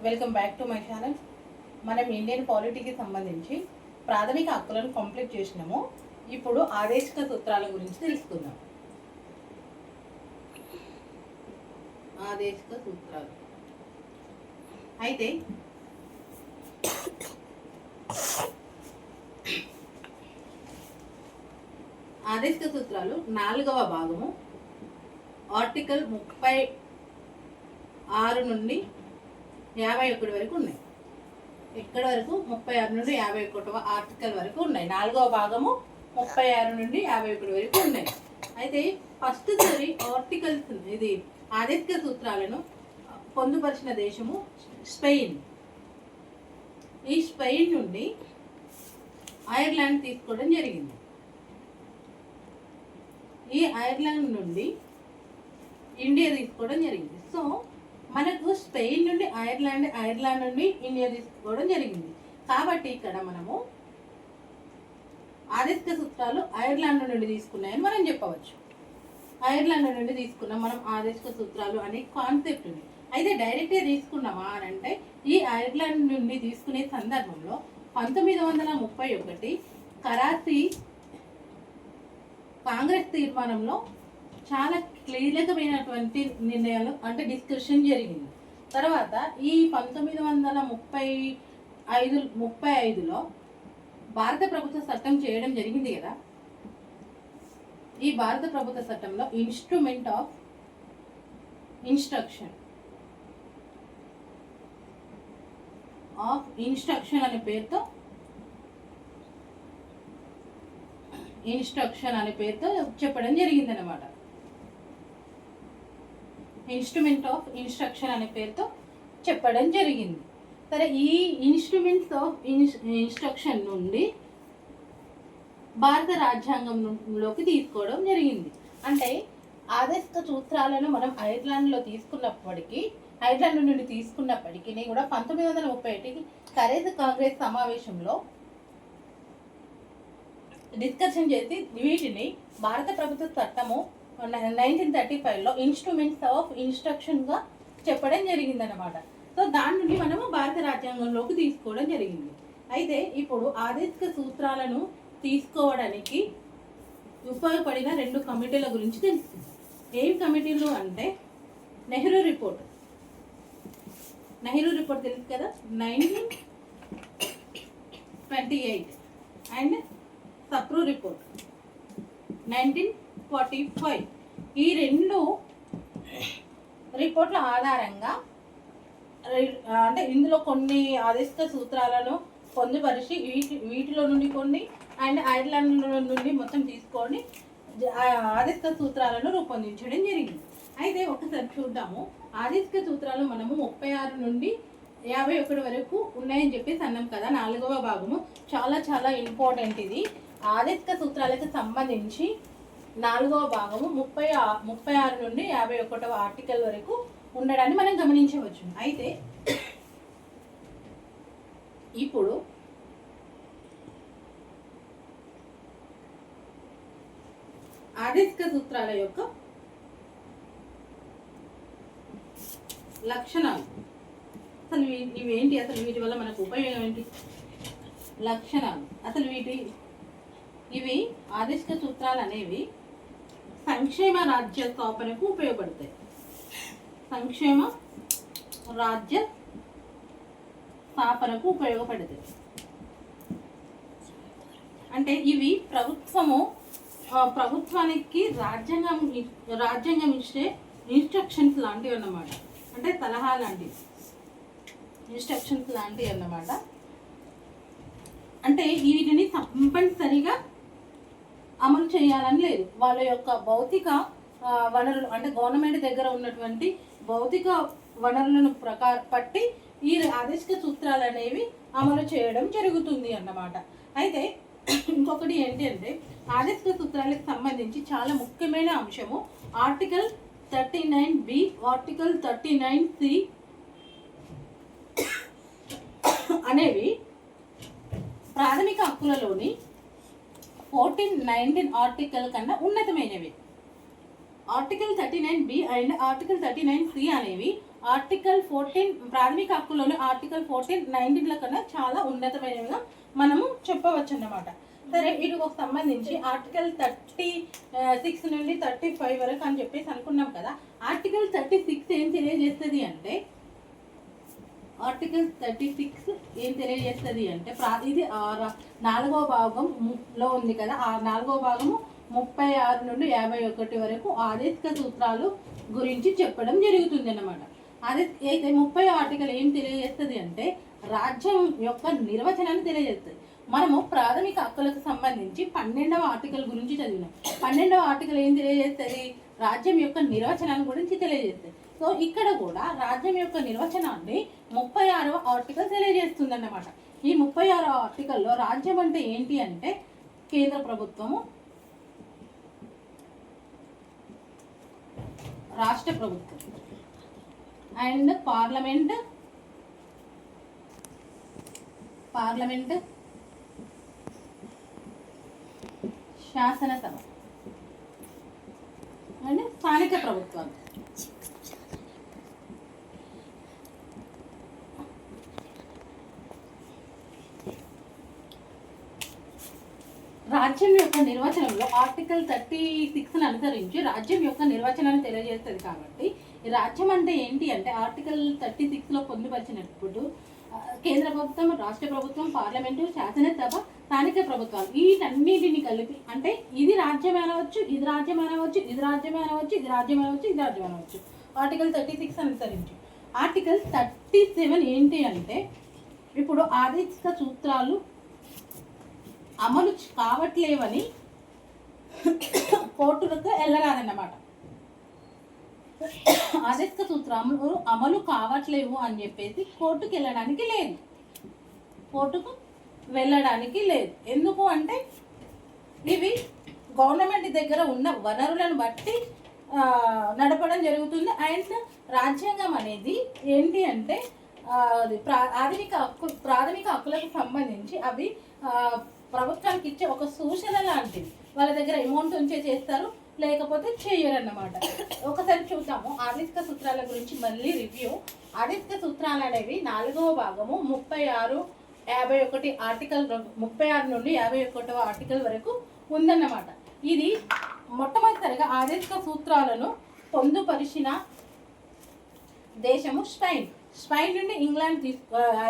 Welcome back to my channel. మనం Indian పాలిటీకి సంబంధించి ప్రాథమిక హక్కులను కంప్లీట్ చేసినాము. ఇప్పుడు ఆదేశిక సూత్రాల గురించి తెలుసుకుందాం. ఆదేశిక సూత్రాలు అయితే ఆదేశిక సూత్రాలు 4వ భాగము ఆర్టికల్ 36 నుండి 51 వరకు ఉన్నాయి. ఎక్కడి వరకు? 36 నుండి 51వ ఆర్టికల్ వరకు ఉన్నాయి. 4వ భాగము 36 నుండి 51 వరకు ఉన్నాయి. అయితే ఫస్ట్ సరి ఆర్టికల్స్ ఇది ఆదేశిక సూత్రాలను పొందుపరిచిన దేశము స్పెయిన్. ఈ స్పెయిన్ నుండి ఐర్లాండ్ తీసుకోవడం జరిగింది. ఈ ఐర్లాండ్ నుండి ఇండియా తీసుకోవడం జరిగింది. సో మనకు స్పెయిన్ నుండి ఐర్లాండ్, ఐర్లాండ్ నుండి ఇండియా తీసుకోవడం జరిగింది. కాబట్టి ఇక్కడ మనము ఆదేశిక సూత్రాలు ఐర్లాండ్ నుండి తీసుకున్నాయని మనం చెప్పవచ్చు. ఐర్లాండ్ నుండి తీసుకున్నాం మనం ఆదేశిక సూత్రాలు అనే కాన్సెప్ట్ ఉంది. అయితే డైరెక్ట్గా తీసుకున్నామా అని అంటే ఈ ఐర్లాండ్ నుండి తీసుకునే సందర్భంలో 1931 కరాచీ కాంగ్రెస్ తీర్మానంలో చాలా కీలకమైనటువంటి నిర్ణయాలు అంటే డిస్కషన్ జరిగింది. తర్వాత ఈ 1935లో భారత ప్రభుత్వ చట్టం చేయడం జరిగింది కదా. ఈ భారత ప్రభుత్వ చట్టంలో ఇన్స్ట్రుమెంట్ ఆఫ్ ఇన్స్ట్రక్షన్ అనే పేరుతో చెప్పడం జరిగింది అన్నమాట. ఇన్స్ట్రుమెంట్ ఆఫ్ ఇన్స్ట్రక్షన్ అనే పేరుతో చెప్పడం జరిగింది. సరే, ఈ ఇన్స్ట్రుమెంట్స్ ఆఫ్ ఇన్స్ట్రక్షన్ నుండి భారత రాజ్యాంగంలోకి తీసుకోవడం జరిగింది. అంటే ఆదేశిక సూత్రాలను మనం ఐర్లాండ్ నుండి తీసుకున్నప్పటికీ కూడా 1931 కరేజ్ కాంగ్రెస్ సమావేశంలో డిస్కషన్ చేసి వీటిని భారత ప్రభుత్వ చట్టము 1935లో ఇన్స్ట్రుమెంట్స్ ఆఫ్ ఇన్స్ట్రక్షన్గా చెప్పడం జరిగిందనమాట. సో దాని నుండి మనము భారత రాజ్యాంగంలోకి తీసుకోవడం జరిగింది. అయితే ఇప్పుడు ఆదేశిక సూత్రాలను తీసుకోవడానికి ఉపయోగపడిన 2 కమిటీల గురించి తెలుస్తుంది. ఏం కమిటీలు అంటే నెహ్రూ రిపోర్ట్ తెలుసు కదా, 1928 అండ్ సప్రూ రిపోర్ట్ 1945. ఈ 2 రిపోర్ట్ల ఆధారంగా అంటే ఇందులో కొన్ని ఆదేశిక సూత్రాలను పొందుపరిచి వీటిలో నుండి కొన్ని అండ్ ఐర్లాండ్ నుండి మొత్తం తీసుకొని ఆదేశిక సూత్రాలను రూపొందించడం జరిగింది. అయితే ఒకసారి చూద్దాము. ఆదేశిక సూత్రాలు మనము 36 నుండి 51 వరకు ఉన్నాయని చెప్పేసి అన్నాం కదా. 4వ భాగము చాలా చాలా ఇంపార్టెంట్. ఇది ఆదేశిక సూత్రాలకు సంబంధించి 4వ భాగము 36 నుండి 51వ ఆర్టికల్ వరకు ఉండడాన్ని మనం గమనించవచ్చు. అయితే ఇప్పుడు ఆదేశిక సూత్రాల యొక్క లక్షణాలు, అసలు ఇవేంటి, అసలు వీటి వల్ల మనకు ఉపయోగం ఏంటి, లక్షణాలు అసలు ఇవి ఆదేశిక సూత్రాలు అనేవి సంక్షేమ రాజ్య స్థాపనకు ఉపయోగపడతాయి. సంక్షేమ రాజ్య స్థాపనకు ఉపయోగపడతాయి. అంటే ఇవి ప్రభుత్వానికి రాజ్యాంగం ఇచ్చే ఇన్స్ట్రక్షన్స్ లాంటివి అన్నమాట. అంటే సలహా లాంటివి, ఇన్స్ట్రక్షన్స్ లాంటివి అన్నమాట. అంటే వీటిని తప్పనిసరిగా అమలు చేయాలని లేదు. వాళ్ళ యొక్క భౌతిక వనరులు అంటే గవర్నమెంట్ దగ్గర ఉన్నటువంటి భౌతిక వనరులను పట్టి ఈ ఆదేశిక సూత్రాలు అనేవి అమలు చేయడం జరుగుతుంది అన్నమాట. అయితే ఇంకొకటి ఏంటి అంటే ఆదేశిక సూత్రాలకు సంబంధించి చాలా ముఖ్యమైన అంశము ఆర్టికల్ 39B, ఆర్టికల్ 39C అనేవి ప్రాథమిక హక్కులలోని 14, 19 ఆర్టికల్ కన్నా ఉన్నతమైనవి. Article 39B and article 39C అనేవి ఆర్టికల్ 14 ప్రాథమిక హక్కుల్లోని ఆర్టికల్ 14, 19ల కన్నా చాలా ఉన్నతమైనవిగా మనము చెప్పవచ్చు అన్నమాట. సరే, వీటికి సంబంధించి ఆర్టికల్ 36 నుండి 35 వరకు అని చెప్పేసి అనుకున్నాం కదా. ఆర్టికల్ 36 ఏం తెలియజేస్తుంది అంటే ఇది 4వ భాగంలో ఉంది కదా. ఆ 4వ భాగము 36 నుండి 51 వరకు ఆదేశిక సూత్రాలు గురించి చెప్పడం జరుగుతుంది అన్నమాట. అదే అయితే 30వ ఆర్టికల్ ఏం తెలియజేస్తుంది అంటే రాజ్యం యొక్క నిర్వచనాన్ని తెలియజేస్తుంది. మనము ప్రాథమిక హక్కులకు సంబంధించి 12వ ఆర్టికల్ గురించి చదివినాం. 12వ ఆర్టికల్ ఏం తెలియజేస్తుంది? రాజ్యం యొక్క నిర్వచనాన్ని గురించి తెలియజేస్తుంది. సో ఇక్కడ కూడా రాజ్యం యొక్క నిర్వచనాన్ని 36వ ఆర్టికల్ తెలియజేస్తుంది అన్నమాట. ఈ 36వ ఆర్టికల్లో రాజ్యం అంటే ఏంటి అంటే కేంద్ర ప్రభుత్వము, రాష్ట్ర ప్రభుత్వం అండ్ పార్లమెంట్ శాసనసభ అండ్ స్థానిక ప్రభుత్వాలు. రాజ్యం యొక్క నిర్వచనంలో ఆర్టికల్ 36ను అనుసరించి రాజ్యం యొక్క నిర్వచనాన్ని తెలియజేస్తుంది. కాబట్టి ఈ రాజ్యం అంటే ఏంటి అంటే ఆర్టికల్ 36లో పొందుపరిచినప్పుడు కేంద్ర ప్రభుత్వం, రాష్ట్ర ప్రభుత్వం, పార్లమెంటు, శాసనసభ, స్థానిక ప్రభుత్వాలు వీటన్నిటిని కలిపి అంటే ఇది రాజ్యం అనవచ్చు, ఇది రాజ్యం అనవచ్చు, ఇది రాజ్యం అనవచ్చు, ఇది రాజ్యం అనవచ్చు, ఇది రాజ్యం అనవచ్చు. ఆర్టికల్ 36 అనుసరించి. ఆర్టికల్ 37 ఏంటి అంటే ఇప్పుడు ఆదేశిక సూత్రాలు అమలు కావట్లేవని కోర్టులకు వెళ్ళరాదన్నమాట. ఆదేశిక సూత్రాలు అమలు కావట్లేవు అని చెప్పేసి కోర్టుకు వెళ్ళడానికి లేదు. ఎందుకు అంటే ఇవి గవర్నమెంట్ దగ్గర ఉన్న వనరులను బట్టి నడపడం జరుగుతుంది. అండ్ రాజ్యాంగం అనేది ఏంటి అంటే ప్రాథమిక హక్కులకు సంబంధించి అవి ప్రభుత్వానికి ఇచ్చే ఒక సూచన లాంటివి. వాళ్ళ దగ్గర అమౌంట్ ఉంచే చేస్తారు, లేకపోతే చేయరన్నమాట. ఒకసారి చూద్దాము ఆదేశిక సూత్రాల గురించి మళ్ళీ రివ్యూ. ఆదేశిక సూత్రాలు అనేవి 4వ భాగము 36, 51 ఆర్టికల్ 36 నుండి 51వ ఆర్టికల్ వరకు ఉందన్నమాట. ఇది మొట్టమొదటిసారిగా ఆదేశిక సూత్రాలను పొందుపరిచిన దేశము స్పెయిన్ నుండి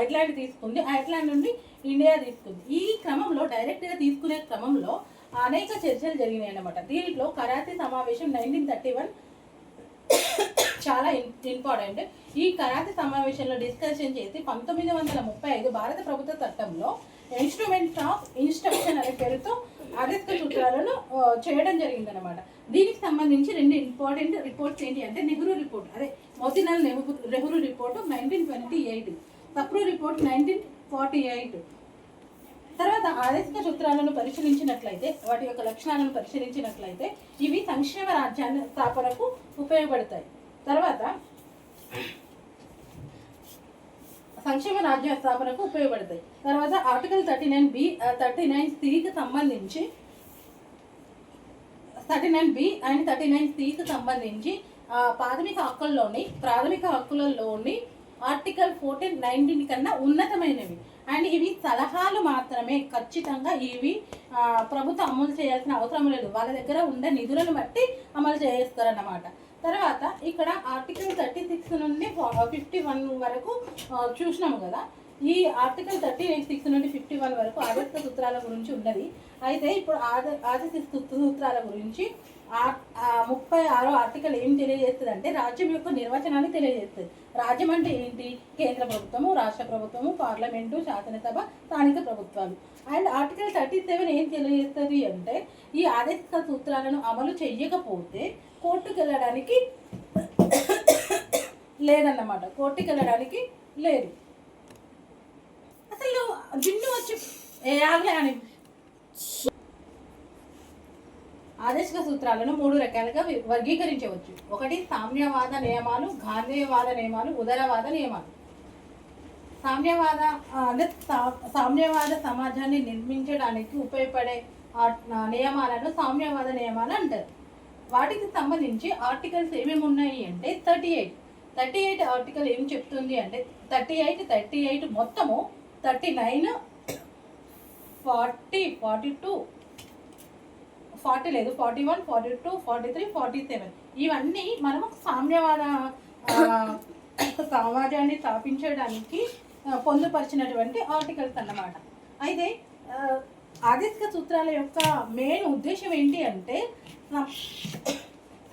ఐర్లాండ్ తీసుకుంది, ఐర్లాండ్ నుండి ఇండియా తీసుకుంది. ఈ క్రమంలో డైరెక్ట్గా తీసుకునే క్రమంలో అనేక చర్చలు జరిగినాయి అన్నమాట. దీంట్లో కరాచీ సమావేశం 1931 చాలా ఇంపార్టెంట్. ఈ కరాచీ సమావేశంలో డిస్కషన్ చేసి 1935 భారత ప్రభుత్వ చట్టంలో ఇన్స్ట్రుమెంట్ ఆఫ్ ఇన్స్ట్రక్షన్ అనే పేరుతో ఆదేశిక సూత్రాలను చేయడం జరిగిందనమాట. దీనికి సంబంధించి 2 ఇంపార్టెంట్ రిపోర్ట్స్ ఏంటి అంటే నెహ్రూ రిపోర్ట్, అదే మోతీలాల్ నెహ్రూ రిపోర్టు 1928, తప్రూ రిపోర్ట్ 1948. తర్వాత ఆదేశిక సూత్రాలను పరిశీలించినట్లయితే వాటి యొక్క లక్షణాలను పరిశీలించినట్లయితే ఇవి సంక్షేమ రాజ్యాన్ని స్థాపనకు ఉపయోగపడతాయి. తర్వాత ఆర్టికల్ 39B 39Cకి సంబంధించి 39B అండ్ 39Cకి సంబంధించి ప్రాథమిక హక్కులలోని ఆర్టికల్ 14, 19 కన్నా ఉన్నతమైనవి. అండ్ ఇవి సలహాలు మాత్రమే, ఖచ్చితంగా ఇవి ప్రభుత్వం అమలు చేయాల్సిన అవసరం లేదు. వాళ్ళ దగ్గర ఉండే నిధులను బట్టి అమలు చేస్తారన్నమాట. తర్వాత ఇక్కడ ఆర్టికల్ 36 నుండి 51 వరకు చూసినాము కదా. ఈ ఆర్టికల్ 36 నుండి 51 వరకు ఆదేశిక సూత్రాల గురించి ఉన్నది. అయితే ఇప్పుడు ఆదేశిక సూత్రాల గురించి 36వ ఆర్టికల్ ఏం తెలియజేస్తుంది అంటే రాజ్యం యొక్క నిర్వచనాన్ని తెలియజేస్తుంది. రాజ్యం అంటే ఏంటి? కేంద్ర ప్రభుత్వము, రాష్ట్ర ప్రభుత్వము, పార్లమెంటు, శాసనసభ, స్థానిక ప్రభుత్వాలు. అండ్ ఆర్టికల్ 37 ఏం తెలియజేస్తుంది అంటే ఈ ఆదేశిక సూత్రాలను అమలు చేయకపోతే కోర్టుకు వెళ్ళడానికి లేదు. అసలు జిన్ను వచ్చి ఆగలే అని. ఆదేశిక సూత్రాలను 3 రకాలుగా వర్గీకరించవచ్చు. ఒకటి సామ్యవాద నియమాలు, గాంధేయవాద నియమాలు, ఉదారవాద నియమాలు. సామ్యవాద సమాజాన్ని నిర్మించడానికి ఉపయోగపడే నియమాలను సామ్యవాద నియమాలు అంటారు. వాటికి సంబంధించి ఆర్టికల్స్ ఏమేమి ఉన్నాయి అంటే 38. 38 ఆర్టికల్ ఏం చెప్తుంది అంటే 38 మొత్తము 39 40 42 40 లేదు 41 42 43 47 ఇవన్నీ మనము సామ్యవాద సమాజాన్ని స్థాపించడానికి పొందుపరిచినటువంటి ఆర్టికల్స్ అన్నమాట. అయితే ఆదేశిక సూత్రాల యొక్క మెయిన్ ఉద్దేశం ఏంటి అంటే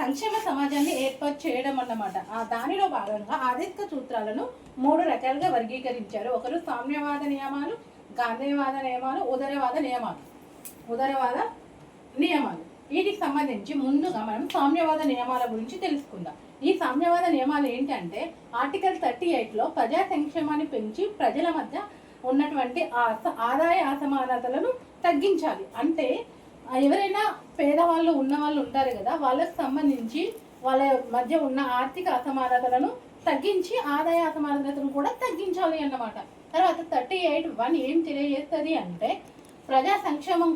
సంక్షేమ సమాజాన్ని ఏర్పాటు చేయడం అన్నమాట. దానిలో భాగంగా ఆదేశిక సూత్రాలను 3 రకాలుగా వర్గీకరించారు. ఒకరు సామ్యవాద నియమాలు, గాంధేయవాద నియమాలు, ఉదరవాద నియమాలు. వీటికి సంబంధించి ముందుగా మనం సామ్యవాద నియమాల గురించి తెలుసుకుందాం. ఈ సామ్యవాద నియమాలు ఏంటంటే ఆర్టికల్ 38లో ప్రజా సంక్షేమాన్ని పెంచి ప్రజల మధ్య ఉన్నటువంటి ఆదాయ అసమానతలను తగ్గించాలి. అంటే ఎవరైనా పేదవాళ్ళు ఉన్నవాళ్ళు ఉంటారు కదా, వాళ్ళకి సంబంధించి వాళ్ళ మధ్య ఉన్న ఆర్థిక అసమానతలను తగ్గించి ఆదాయ అసమానతలను కూడా తగ్గించాలి అన్నమాట. తర్వాత 38(1) ఏం తెలియజేస్తుంది అంటే ప్రజా సంక్షేమం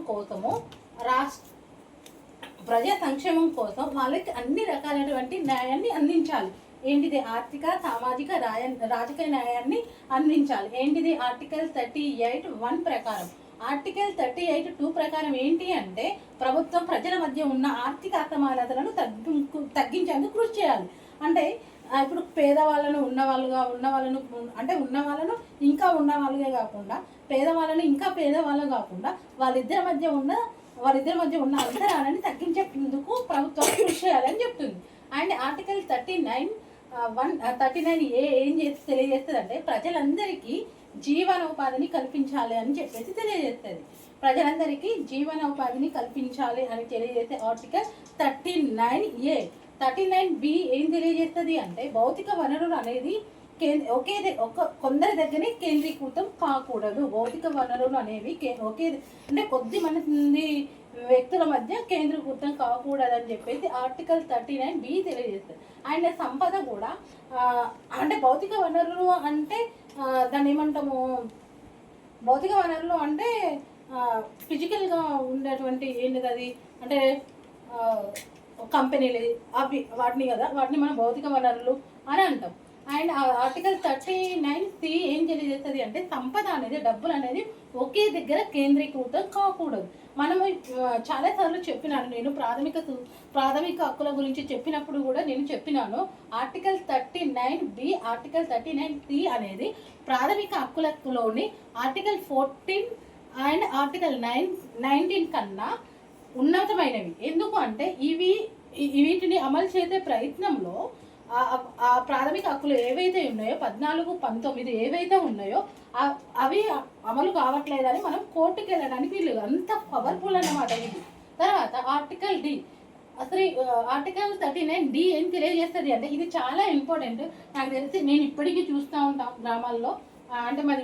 కోసం వాళ్ళకి అన్ని రకాలైనటువంటి న్యాయాన్ని అందించాలి. ఏంటిది? ఆర్థిక, సామాజిక, రాజకీయ న్యాయాన్ని అందించాలి. ఏంటిది? ఆర్టికల్ 38(1) ప్రకారం. ఆర్టికల్ 38(2) ప్రకారం ఏంటి అంటే ప్రభుత్వం ప్రజల మధ్య ఉన్న ఆర్థిక అసమానతలను తగ్గించేందుకు కృషి చేయాలి. అంటే ఇప్పుడు పేదవాళ్ళను ఉన్నవాళ్ళను ఇంకా ఉన్నవాళ్ళుగా కాకుండా పేదవాళ్ళను ఇంకా పేదవాళ్ళు కాకుండా వాళ్ళిద్దరి మధ్య ఉన్న అంతరాలని తగ్గించేందుకు ప్రభుత్వం కృషి చేయాలని చెప్తుంది. అండ్ ఆర్టికల్ 39(1) ఏం తెలియజేస్తుంది అంటే ప్రజలందరికీ జీవనోపాధిని కల్పించాలి అని చెప్పేసి తెలియజేస్తుంది. ప్రజలందరికీ జీవనోపాధిని కల్పించాలి అని తెలియజేసే ఆర్టికల్ 39(a). 39(b) ఏం తెలియజేస్తుంది అంటే భౌతిక వనరులు అనేది కొందరి దగ్గరే కేంద్రీకృతం కాకూడదు. భౌతిక వనరులు అనేవి అంటే కొద్ది మంది వ్యక్తుల మధ్య కేంద్రీకృతం కాకూడదని చెప్పేసి ఆర్టికల్ 39(b) తెలియజేస్తుంది. అండ్ సంపద కూడా అంటే భౌతిక వనరులు అంటే దాన్ని ఏమంటాము, భౌతిక వనరులు అంటే ఫిజికల్గా ఉండేటువంటి ఏంటిది అది అంటే కంపెనీలు వాటిని మనం భౌతిక వనరులు అని అంటాం. అండ్ ఆర్టికల్ 39(c) ఏం తెలియజేస్తుంది అంటే సంపద అనేది, డబ్బులు అనేది ఒకే దగ్గర కేంద్రీకృతం కాకూడదు. మనము చాలాసార్లు చెప్పినాను, నేను ప్రాథమిక హక్కుల గురించి చెప్పినప్పుడు కూడా నేను చెప్పినాను. ఆర్టికల్ 39(b), ఆర్టికల్ 39(c) అనేది ప్రాథమిక హక్కులలోని ఆర్టికల్ 14 అండ్ ఆర్టికల్ 19 కన్నా ఉన్నతమైనవి. ఎందుకు అంటే వీటిని అమలు చేసే ప్రయత్నంలో ఆ ప్రాథమిక హక్కులు ఏవైతే ఉన్నాయో 14, 19 ఏవైతే ఉన్నాయో అవి అమలు కావట్లేదని మనం కోర్టుకి వెళ్ళడానికి వీళ్ళు అంత పవర్ఫుల్ అన్నమాట ఇది. తర్వాత ఆర్టికల్ D, అసలు ఆర్టికల్ 39(d) ఏం తెలియజేస్తుంది అంటే ఇది చాలా ఇంపార్టెంట్. నాకు తెలిసి నేను ఇప్పటికీ చూస్తూ ఉంటాను గ్రామాల్లో, అంటే మాది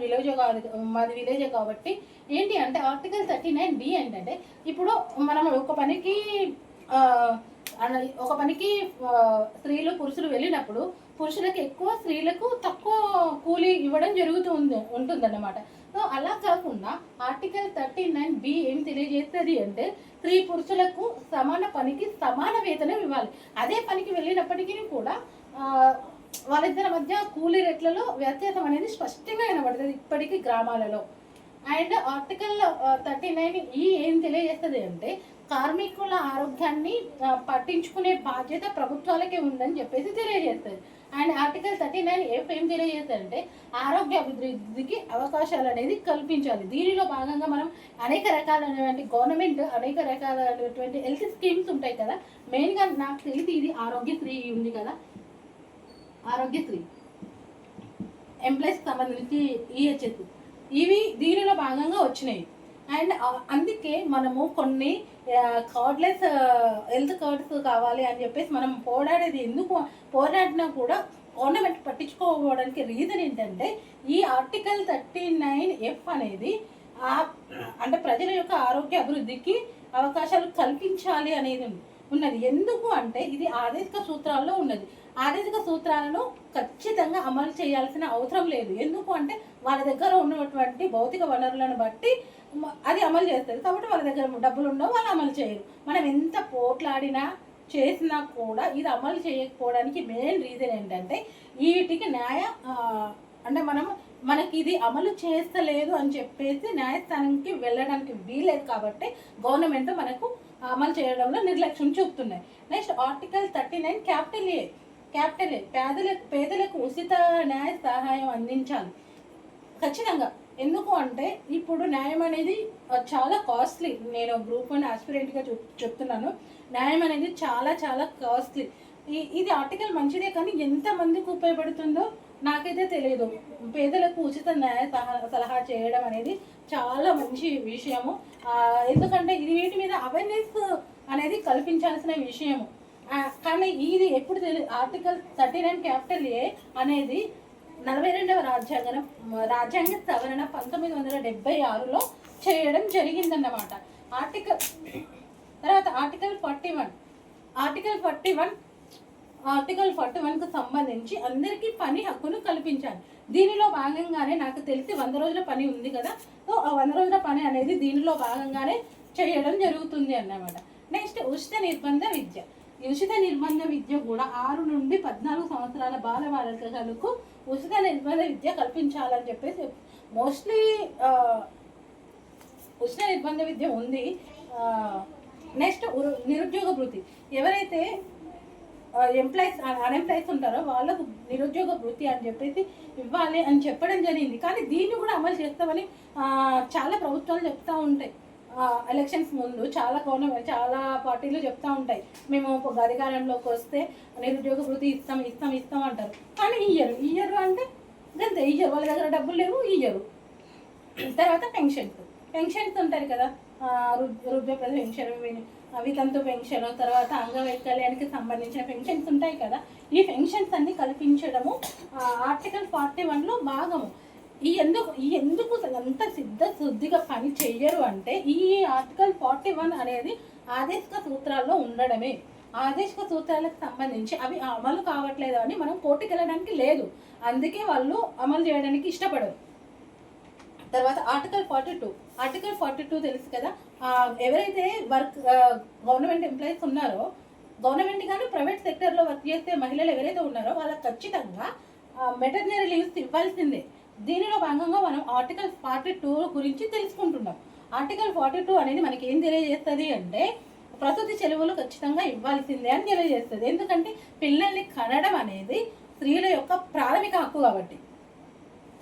విలేజే కాబట్టి ఏంటి అంటే ఆర్టికల్ 39(d) ఏంటంటే ఇప్పుడు మనం ఒక పనికి స్త్రీలు పురుషులు వెళ్ళినప్పుడు పురుషులకు ఎక్కువ, స్త్రీలకు తక్కువ కూలీ ఇవ్వడం ఉంటుందన్నమాట. సో అలా కాకుండా ఆర్టికల్ 39(b) ఏం తెలియజేస్తుంది అంటే స్త్రీ పురుషులకు సమాన పనికి సమాన వేతనం ఇవ్వాలి. అదే పనికి వెళ్ళినప్పటికీ కూడా వాళ్ళిద్దరి మధ్య కూలీ రేట్లలో వ్యత్యాసం అనేది స్పష్టంగా కనబడుతుంది ఇప్పటికీ గ్రామాలలో. అండ్ ఆర్టికల్ 39(e) ఏం తెలియజేస్తుంది అంటే కార్మికుల ఆరోగ్యాన్ని పట్టించుకునే బాధ్యత ప్రభుత్వాలకే ఉందని చెప్పేసి తెలియజేస్తుంది. అండ్ ఆర్టికల్ 39(f) ఏం తెలియజేస్తుంది అంటే ఆరోగ్య అభివృద్ధికి అవకాశాలు అనేది కల్పించాలి. దీనిలో భాగంగా మనం అనేక రకాలైనటువంటి అనేక రకాలైనటువంటి హెల్త్ స్కీమ్స్ ఉంటాయి కదా. మెయిన్గా నాకు తెలిసి ఇది ఆరోగ్యశ్రీ ఉంది కదా, ఆరోగ్యశ్రీ ఎంప్లాయీస్కి సంబంధించి EHS ఇవి దీనిలో భాగంగా వచ్చినాయి. అండ్ అందుకే మనము కొన్ని కార్డ్లెస్ హెల్త్ కార్డ్స్ కావాలి అని చెప్పేసి మనం పోరాడినా కూడా గవర్నమెంట్ పట్టించుకోవడానికి రీజన్ ఏంటంటే ఈ ఆర్టికల్ 39(f) అనేది అంటే ప్రజల యొక్క ఆరోగ్య అభివృద్ధికి అవకాశాలు కల్పించాలి అనేది ఉన్నది. ఎందుకు అంటే ఇది ఆదేశిక సూత్రాల్లో ఉన్నది. ఆదేశిక సూత్రాలను ఖచ్చితంగా అమలు చేయాల్సిన అవసరం లేదు. ఎందుకు అంటే వాళ్ళ దగ్గర ఉన్నటువంటి భౌతిక వనరులను బట్టి అది అమలు చేస్తుంది. కాబట్టి వాళ్ళ దగ్గర డబ్బులు ఉండవు, వాళ్ళు అమలు చేయరు. మనం ఎంత పోట్లాడినా చేసినా కూడా ఇది అమలు చేయకపోవడానికి మెయిన్ రీజన్ ఏంటంటే వీటికి అంటే మనకి ఇది అమలు చేస్తలేదు అని చెప్పేసి న్యాయస్థానానికి వెళ్ళడానికి వీలేదు కాబట్టి గవర్నమెంట్ మనకు అమలు చేయడంలో నిర్లక్ష్యం చూపుతున్నాయి. నెక్స్ట్ ఆర్టికల్ 39 క్యాపిటల్ ఏ పేదలకు ఉచిత న్యాయ సహాయం అందించాలి ఖచ్చితంగా. ఎందుకు అంటే ఇప్పుడు న్యాయం అనేది చాలా కాస్ట్లీ. నేను గ్రూప్ 1 ఆస్పిరెంట్గా చెప్తున్నాను. న్యాయం అనేది చాలా చాలా కాస్ట్లీ. ఇది ఆర్టికల్ మంచిదే, కానీ ఎంతమందికి ఉపయోగపడుతుందో నాకైతే తెలియదు. పేదలకు ఉచిత న్యాయ సలహా చేయడం అనేది చాలా మంచి విషయము. ఎందుకంటే ఇది వీటి మీద అవేర్నెస్ అనేది కల్పించాల్సిన విషయము. కానీ ఇది ఎప్పుడు ఆర్టికల్ 39 క్యాపిటల్ ఏ అనేది 42వ రాజ్యాంగ సవరణ 1976లో చేయడం జరిగిందన్నమాట. తర్వాత ఆర్టికల్ 41కు సంబంధించి అందరికీ పని హక్కును కల్పించాలి. దీనిలో భాగంగానే నాకు తెలిసి 100 రోజుల పని ఉంది కదా, సో ఆ 100 రోజుల పని అనేది దీనిలో భాగంగానే చేయడం జరుగుతుంది అన్నమాట. నెక్స్ట్ ఉచిత నిర్బంధ విద్య కూడా 6 నుండి 14 సంవత్సరాల బాల బాలికలకు ఉచిత నిర్బంధ విద్య కల్పించాలని చెప్పేసి మోస్ట్లీ ఉచిత నిర్బంధ విద్య ఉంది. నెక్స్ట్ నిరుద్యోగ భృతి, ఎవరైతే అన్ఎంప్లాయ్స్ ఉంటారో వాళ్ళకు నిరుద్యోగ భృతి అని చెప్పేసి ఇవ్వాలి అని చెప్పడం జరిగింది. కానీ దీన్ని కూడా అమలు చేస్తామని చాలా ప్రభుత్వాలు చెప్తూ ఉంటాయి. ఎలక్షన్స్ ముందు చాలా పార్టీలు చెప్తూ ఉంటాయి, మేము అధికారంలోకి వస్తే నిరుద్యోగ భృతి ఇస్తాం అంటారు. కానీ ఇయ్యరు అంటే అంతే, ఇయ్యరు. వాళ్ళ దగ్గర డబ్బులు లేవు, ఇయ్యరు. తర్వాత పెన్షన్స్ ఉంటాయి కదా, వృద్ధాప్య పెన్షన్, వితంతు పెన్షన్, తర్వాత అంగవైకల్యానికి సంబంధించిన పెన్షన్స్ ఉంటాయి కదా. ఈ పెన్షన్స్ అన్ని కల్పించడము ఆర్టికల్ 41లో భాగము. ఎందుకు అంత శుద్ధిగా పని చెయ్యరు అంటే ఈ ఆర్టికల్ 41 అనేది ఆదేశిక సూత్రాల్లో ఉండడమే. ఆదేశిక సూత్రాలకు సంబంధించి అవి అమలు కావట్లేదు అని మనం కోర్టుకి వెళ్ళడానికి లేదు, అందుకే వాళ్ళు అమలు చేయడానికి ఇష్టపడరు. తర్వాత ఆర్టికల్ 42 తెలుసు కదా, ఎవరైతే గవర్నమెంట్ ఎంప్లాయీస్ ఉన్నారో, గవర్నమెంట్ కానీ ప్రైవేట్ సెక్టర్లో వర్క్ చేసే మహిళలు ఎవరైతే ఉన్నారో వాళ్ళకి ఖచ్చితంగా మెటర్నరీ లీవ్స్ ఇవ్వాల్సిందే. దీనిలో భాగంగా మనం ఆర్టికల్ 42 గురించి తెలుసుకుంటున్నాం. ఆర్టికల్ 42 అనేది మనకి ఏం తెలియజేస్తుంది అంటే ప్రసూతి సెలవులు ఖచ్చితంగా ఇవ్వాల్సిందే అని తెలియజేస్తుంది. ఎందుకంటే పిల్లల్ని కనడం అనేది స్త్రీల యొక్క ప్రాథమిక హక్కు కాబట్టి.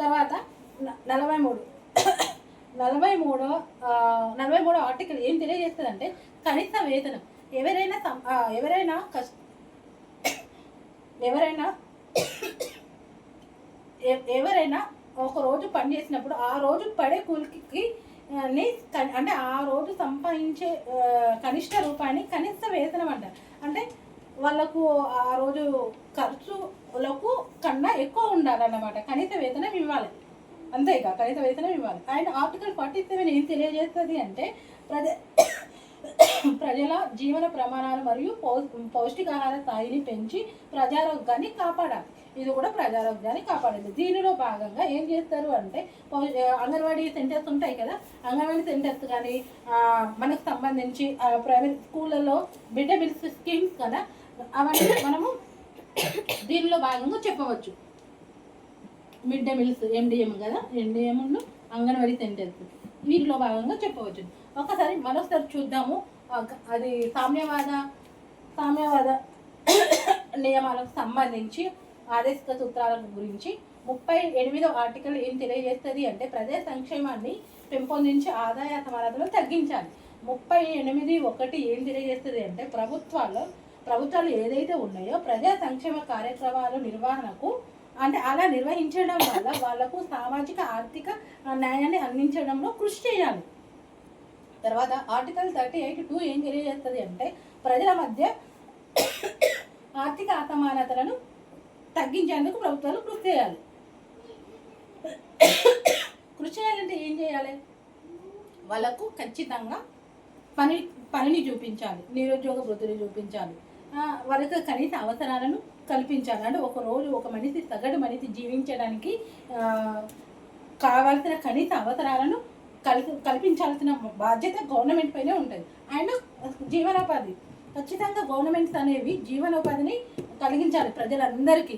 తర్వాత 43వ ఆర్టికల్ ఏం తెలియజేస్తుంది అంటే కనీస వేతనం. ఎవరైనా ఒక రోజు పని చేసినప్పుడు ఆ రోజు పడే కూలికి అంటే ఆ రోజు సంపాదించే కనిష్ట రూపాయిని కనీస వేతనం అంటారు. అంటే వాళ్ళకు ఆ రోజు ఖర్చులకు కన్నా ఎక్కువ ఉండాలన్నమాట, కనీస వేతనం ఇవ్వాలి, అంతేగా కనీస వేతనం ఇవ్వాలి. అండ్ ఆర్టికల్ 47 ఏం తెలియజేస్తుంది అంటే ప్రజల జీవన ప్రమాణాలు మరియు పౌష్టికాహార స్థాయిని పెంచి ప్రజారోగ్యాన్ని కాపాడాలి. ఇది కూడా ప్రజారోగ్యాన్ని కాపాడాలి. దీనిలో భాగంగా ఏం చేస్తారు అంటే అంగన్వాడీ సెంటర్స్ ఉంటాయి కదా, అంగన్వాడీ సెంటర్స్ కానీ మనకు సంబంధించి ప్రైవేట్ స్కూళ్ళలో మిడ్ డే మీల్స్ స్కీమ్స్ కదా, అవన్నీ మనము దీనిలో భాగంగా చెప్పవచ్చు. మిడ్ డే మీల్స్ MDM కదా, MDM అంగన్వాడీ సెంటర్స్ వీటిలో భాగంగా చెప్పవచ్చు. మరోసారి చూద్దాము. అది సామ్యవాద నియమాలకు సంబంధించి ఆదేశిక సూత్రాల గురించి 38వ ఆర్టికల్ ఏం తెలియజేస్తుంది అంటే ప్రజా సంక్షేమాన్ని పెంపొందించి ఆదాయ అసమానతను తగ్గించాలి. 38(1) ఏం తెలియజేస్తుంది అంటే ప్రభుత్వాలు ఏదైతే ఉన్నాయో ప్రజా సంక్షేమ కార్యక్రమాల నిర్వహణకు అంటే అలా నిర్వహించడం వల్ల వాళ్లకు సామాజిక ఆర్థిక న్యాయాన్ని అందించడంలో కృషి చేయాలి. తర్వాత ఆర్టికల్ 38(2) ఏం తెలియజేస్తుంది అంటే ప్రజల మధ్య ఆర్థిక అసమానతలను తగ్గించేందుకు ప్రభుత్వాలు కృషి చేయాలి. కృషి చేయాలంటే ఏం చేయాలి? వాళ్ళకు ఖచ్చితంగా పనిని చూపించాలి, నిరుద్యోగ వృత్తిని చూపించాలి, వాళ్ళకి కనీస అవసరాలను కల్పించాలి. అంటే ఒక మనిషి సగటు మనిషి జీవించడానికి కావాల్సిన కనీస అవసరాలను కల్పించాల్సిన బాధ్యత గవర్నమెంట్ పైనే ఉంటుంది. అండ్ జీవనోపాధి ఖచ్చితంగా గవర్నమెంట్స్ అనేవి జీవనోపాధిని కలిగించాలి ప్రజలందరికీ.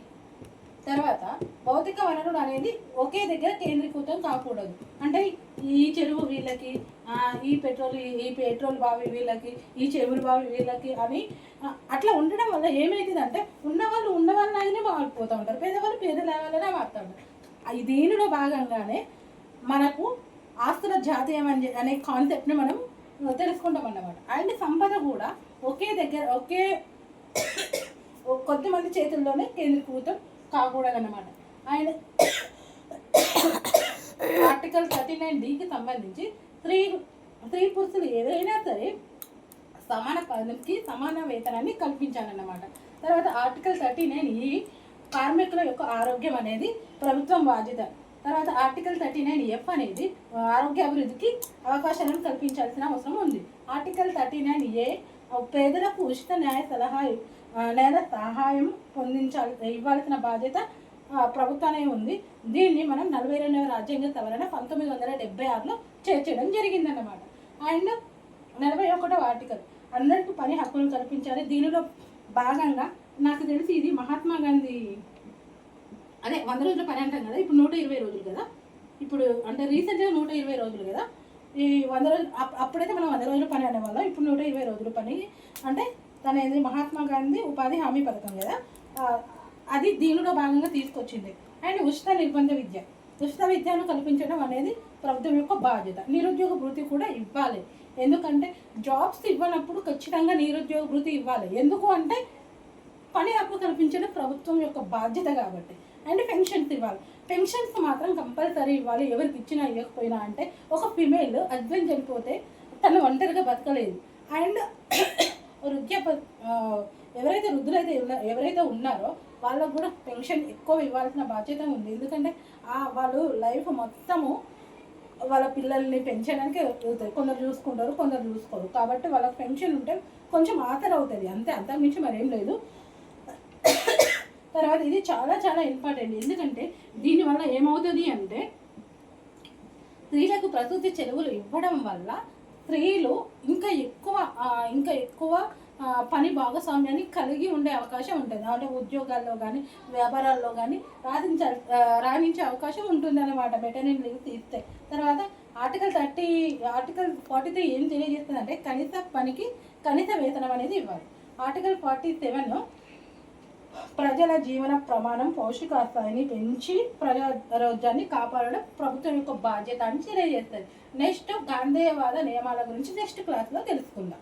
తర్వాత భౌతిక వనరులు అనేది ఒకే దగ్గర కేంద్రీకృతం కాకూడదు. అంటే ఈ చెరువు వీళ్ళకి, ఈ పెట్రోల్ బావి వీళ్ళకి, ఈ చెరువుల బావి వీళ్ళకి అని అట్లా ఉండడం వల్ల ఏమవుతుందంటే ఉన్నవాళ్ళలాగానే మారిపోతూ ఉంటారు, పేదవాళ్ళు పేదలాగానే మారుతూ ఉంటారు. దీనిలో భాగంగానే మనకు ఆస్తుల జాతీయం అనే కాన్సెప్ట్ని మనం తెలుసుకుంటాం అన్నమాట. అండ్ సంపద కూడా ఒకే దగ్గర కొద్దిమంది చేతుల్లోనే కేంద్రీకృతం కాకూడదన్నమాట. అండ్ ఆర్టికల్ 39D సంబంధించి స్త్రీ పురుషులు ఏదైనా సరే సమాన పనికి సమాన వేతనాన్ని కల్పించాలన్నమాట. తర్వాత ఆర్టికల్ 39E కార్మికుల యొక్క ఆరోగ్యం అనేది ప్రభుత్వం బాధ్యత. తర్వాత ఆర్టికల్ 39F అనేది ఆరోగ్య అభివృద్ధికి అవకాశాలను కల్పించాల్సిన అవసరం ఉంది. ఆర్టికల్ 39A పేదలకు ఉచిత న్యాయ సహాయం ఇవ్వాల్సిన బాధ్యత ప్రభుత్వానే ఉంది. దీన్ని మనం 42వ రాజ్యాంగ సవరణ 1976లో చేర్చడం జరిగిందన్నమాట. అండ్ 41వ ఆర్టికల్ అందరికీ పని హక్కులు కల్పించాలి. దీనిలో భాగంగా నాకు తెలిసి ఇది మహాత్మా గాంధీ అదే 100 రోజుల పని అంటాం కదా, ఇప్పుడు 120 రోజులు కదా, ఇప్పుడు అంటే రీసెంట్గా 120 రోజులు కదా. ఈ 100 రోజులు అప్పుడైతే మనం 100 రోజుల పని అనేవాళ్ళం, ఇప్పుడు 120 రోజుల పని. అంటే తన ఏంది మహాత్మా గాంధీ ఉపాధి హామీ పథకం కదా, అది దీనిలో భాగంగా తీసుకొచ్చింది. అండ్ ఉచిత విద్యను కల్పించడం అనేది ప్రభుత్వం యొక్క బాధ్యత. నిరుద్యోగ భృతి కూడా ఇవ్వాలి. ఎందుకంటే జాబ్స్ ఇవ్వనప్పుడు ఖచ్చితంగా నిరుద్యోగ భృతి ఇవ్వాలి. ఎందుకు అంటే పని హక్కు కల్పించడం ప్రభుత్వం యొక్క బాధ్యత కాబట్టి. అండ్ పెన్షన్స్ ఇవ్వాలి. పెన్షన్స్ మాత్రం కంపల్సరీ ఇవ్వాలి, ఎవరికి ఇచ్చినా ఇవ్వకపోయినా. అంటే ఒక ఫిమేల్ హస్బెండ్ చనిపోతే తను ఒంటరిగా బతకలేదు. అండ్ ఎవరైతే ఉన్నారో వాళ్ళకు కూడా పెన్షన్ ఎక్కువ ఇవ్వాల్సిన బాధ్యత ఉంది. ఎందుకంటే వాళ్ళు లైఫ్ మొత్తము వాళ్ళ పిల్లల్ని పెంచడానికి అవుతుంది. కొందరు చూసుకుంటారు, కొందరు చూసుకోరు. కాబట్టి వాళ్ళకి పెన్షన్ ఉంటే కొంచెం ఆసర అవుతుంది, అంతే, అంతకుమించి మరేం లేదు. తర్వాత ఇది చాలా చాలా ఇంపార్టెంట్. ఎందుకంటే దీనివల్ల ఏమవుతుంది అంటే స్త్రీలకు ప్రసూతి చెరువులు ఇవ్వడం వల్ల స్త్రీలు ఇంకా ఎక్కువ పని భాగస్వామ్యాన్ని కలిగి ఉండే అవకాశం ఉంటుంది. అంటే ఉద్యోగాల్లో కానీ వ్యాపారాల్లో కానీ రాణించే అవకాశం ఉంటుంది అన్నమాట మెటర్నిటీ లీవ్ తీస్తే. తర్వాత ఆర్టికల్ 43 ఏం తెలియజేస్తుంది అంటే కనీస వేతనం అనేది ఇవ్వాలి. ఆర్టికల్ 47 ప్రజల జీవన ప్రమాణం పౌష్టికాహారాన్ని పెంచి ప్రజారోగ్యాన్ని కాపాడడం ప్రభుత్వం యొక్క బాధ్యత అని తెలియజేస్తుంది. నెక్స్ట్ గాంధేయవాద నియమాల గురించి నెక్స్ట్ క్లాస్లో తెలుసుకుందాం.